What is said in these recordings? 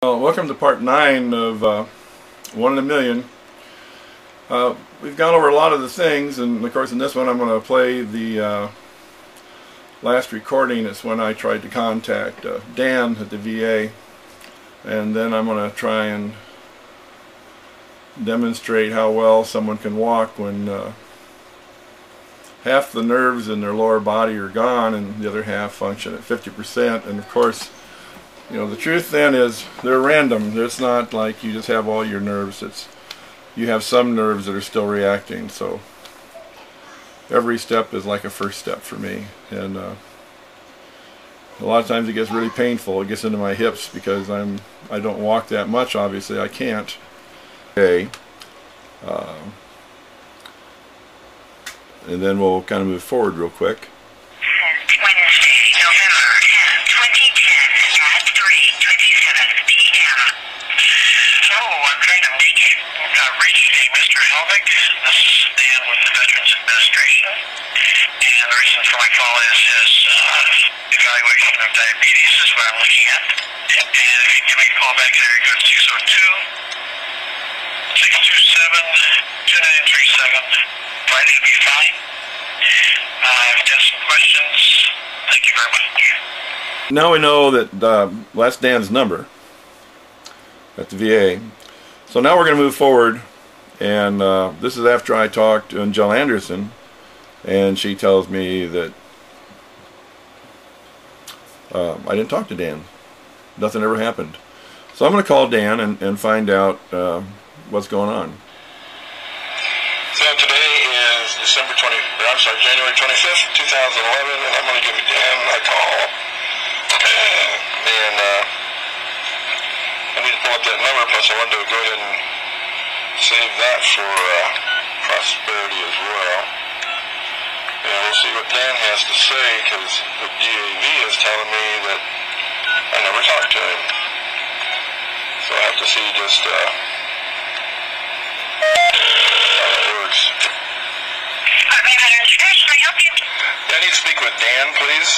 Well, welcome to part 9 of 1 in a Million. We've gone over a lot of the things, and of course in this one I'm going to play the last recording. It's when I tried to contact Dan at the VA, and then I'm going to try and demonstrate how well someone can walk when half the nerves in their lower body are gone and the other half function at 50%. And of course, you know, the truth then is they're random. It's not like you just have all your nerves. You have some nerves that are still reacting. So every step is like a first step for me. And a lot of times it gets really painful. It gets into my hips because I don't walk that much. Obviously, I can't. Okay. And then we'll kind of move forward real quick. Evaluation of diabetes is what I'm looking at. And if you can give me a call back there, go to 602-627-2937. Friday will be fine. I've got some questions. Thank you very much. Now we know that that's Dan's number at the VA. So now we're going to move forward, and this is after I talked to Jill Anderson, and she tells me that I didn't talk to Dan. Nothing ever happened. So I'm going to call Dan and find out what's going on. So today is January 25th, 2011, and I'm going to give Dan a call. And I need to pull up that number, plus I wanted to go ahead and save that for prosperity as well. And we'll see what Dan has to say, because the DAV is telling me that I never talked to him. So I have to see just how it works. Can I help you? I need to speak with Dan, please.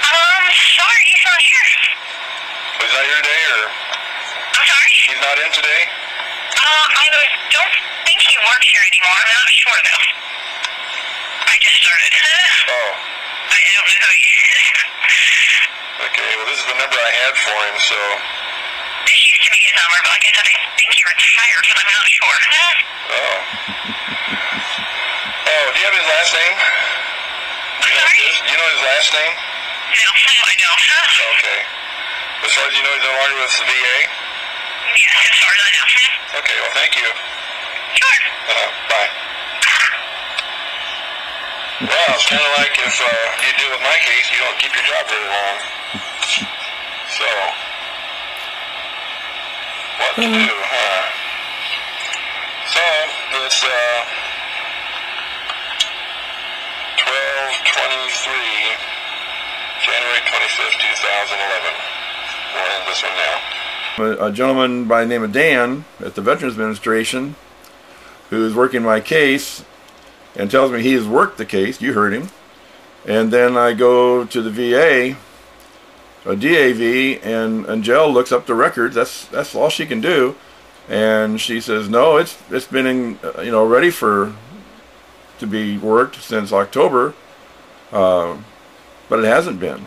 Sorry, he's not here. He's not here today, or? I'm sorry? He's not in today? I don't think he works here anymore. I'm not sure, though. I just started. Oh. I don't know who he is. Okay, well this is the number I had for him, so... This used to be his number, but like I said, I think he retired, but I'm not sure. Oh. Oh, do you have his last name? Do you know his last name? No, I don't. Okay. As far as you know, he's no longer with the VA? Yes, as far as I know. Okay, well thank you. Sure. Bye. Well, it's kind of like if you deal with my case, you don't keep your job very long. So, what to do, huh? So, it's 12/23, January 25th, 2011. We'll end this one now. A gentleman by the name of Dan at the Veterans Administration, who's working my case, and tells me he has worked the case. You heard him. And then I go to the VA, a DAV, and Jill looks up the records. That's all she can do, and she says no, it's been ready to be worked since October, but it hasn't been.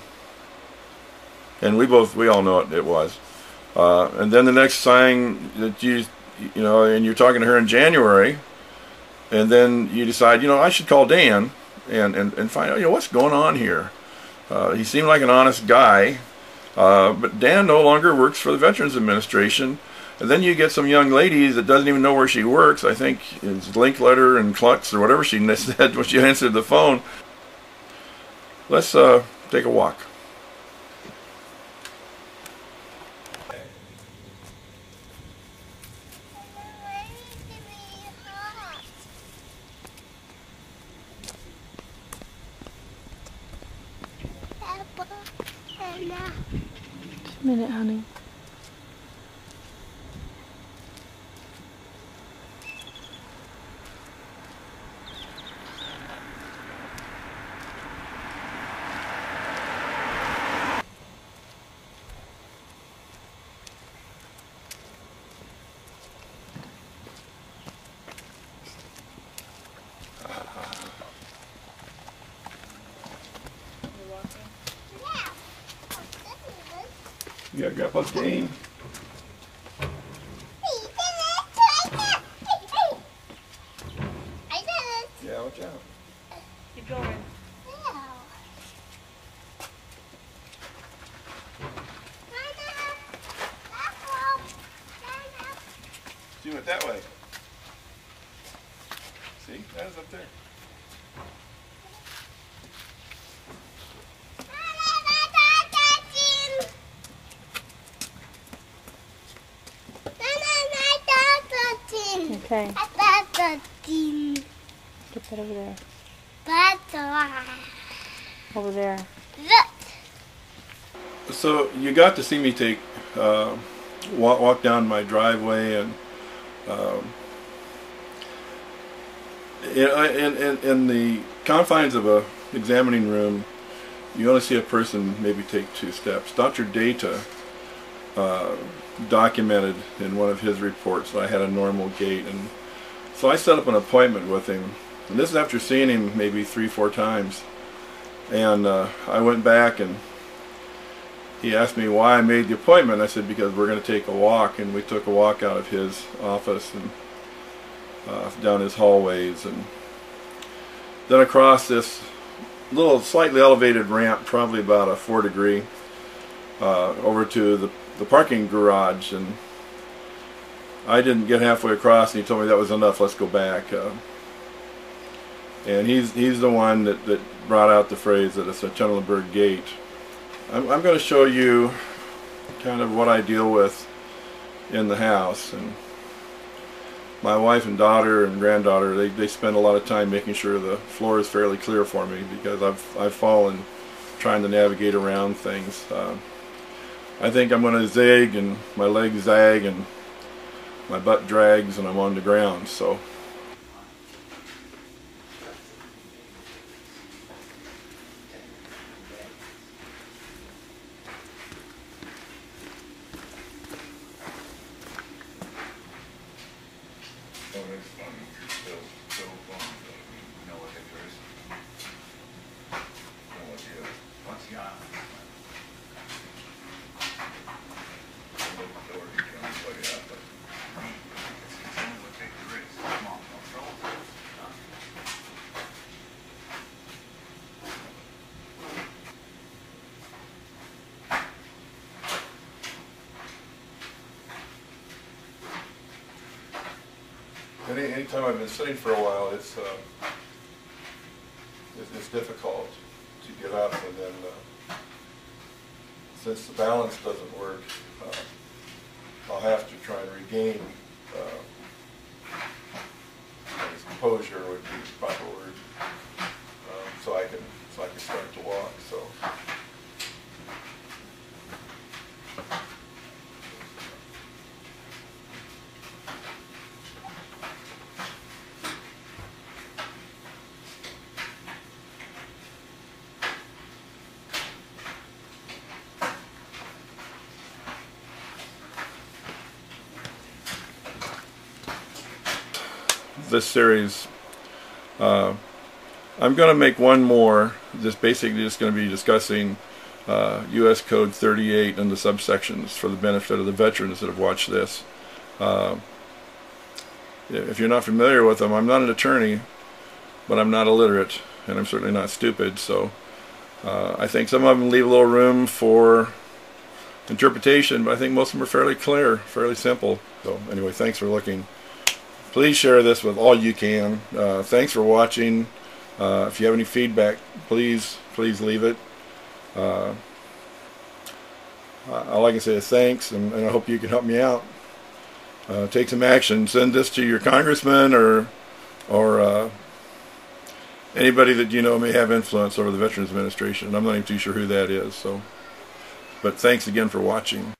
And we all know it was. And then the next thing that and you're talking to her in January. And then you decide, I should call Dan and find out, what's going on here. He seemed like an honest guy, but Dan no longer works for the Veterans Administration. And then you get some young lady that doesn't even know where she works. I think it's Linkletter and Klutz or whatever she said when she answered the phone. Let's take a walk. Just a minute, honey. Yeah, Grandpa's game. Yeah, watch out. Keep going. See, went that way. See, that is up there. Okay. Get that over there. Over there. So you got to see me take walk down my driveway, and in the confines of a examining room, you only see a person maybe take 2 steps. Dr. Data documented in one of his reports that I had a normal gait, and so I set up an appointment with him. And this is after seeing him maybe 3-4 times, and I went back and he asked me why I made the appointment. I said, because we're going to take a walk, and we took a walk out of his office and down his hallways, and then across this little slightly elevated ramp, probably about a 4-degree, over to the parking garage. And I didn't get halfway across, and he told me that was enough, let's go back. And he's the one that brought out the phrase that it's a Trendelenburg gait. I'm going to show you kind of what I deal with in the house. And my wife and daughter and granddaughter, they spend a lot of time making sure the floor is fairly clear for me, because I've fallen trying to navigate around things. I think I'm going to zig, and my legs zag, and my butt drags, and I'm on the ground. So anytime I've been sitting for a while, it's difficult to get up, and then since the balance doesn't work, I'll have to try and regain composure would be the proper word, so I can start to walk. So. This series, I'm going to make one more, just basically just going to be discussing U.S. Code 38 and the subsections for the benefit of the veterans that have watched this. If you're not familiar with them, I'm not an attorney, but I'm not illiterate, and I'm certainly not stupid, so I think some of them leave a little room for interpretation, but I think most of them are fairly clear, fairly simple. So anyway, thanks for looking. Please share this with all you can. Thanks for watching. If you have any feedback, please leave it. All I can say is thanks, and I hope you can help me out. Take some action. Send this to your congressman or anybody that you know may have influence over the Veterans Administration. I'm not even too sure who that is. So, but thanks again for watching.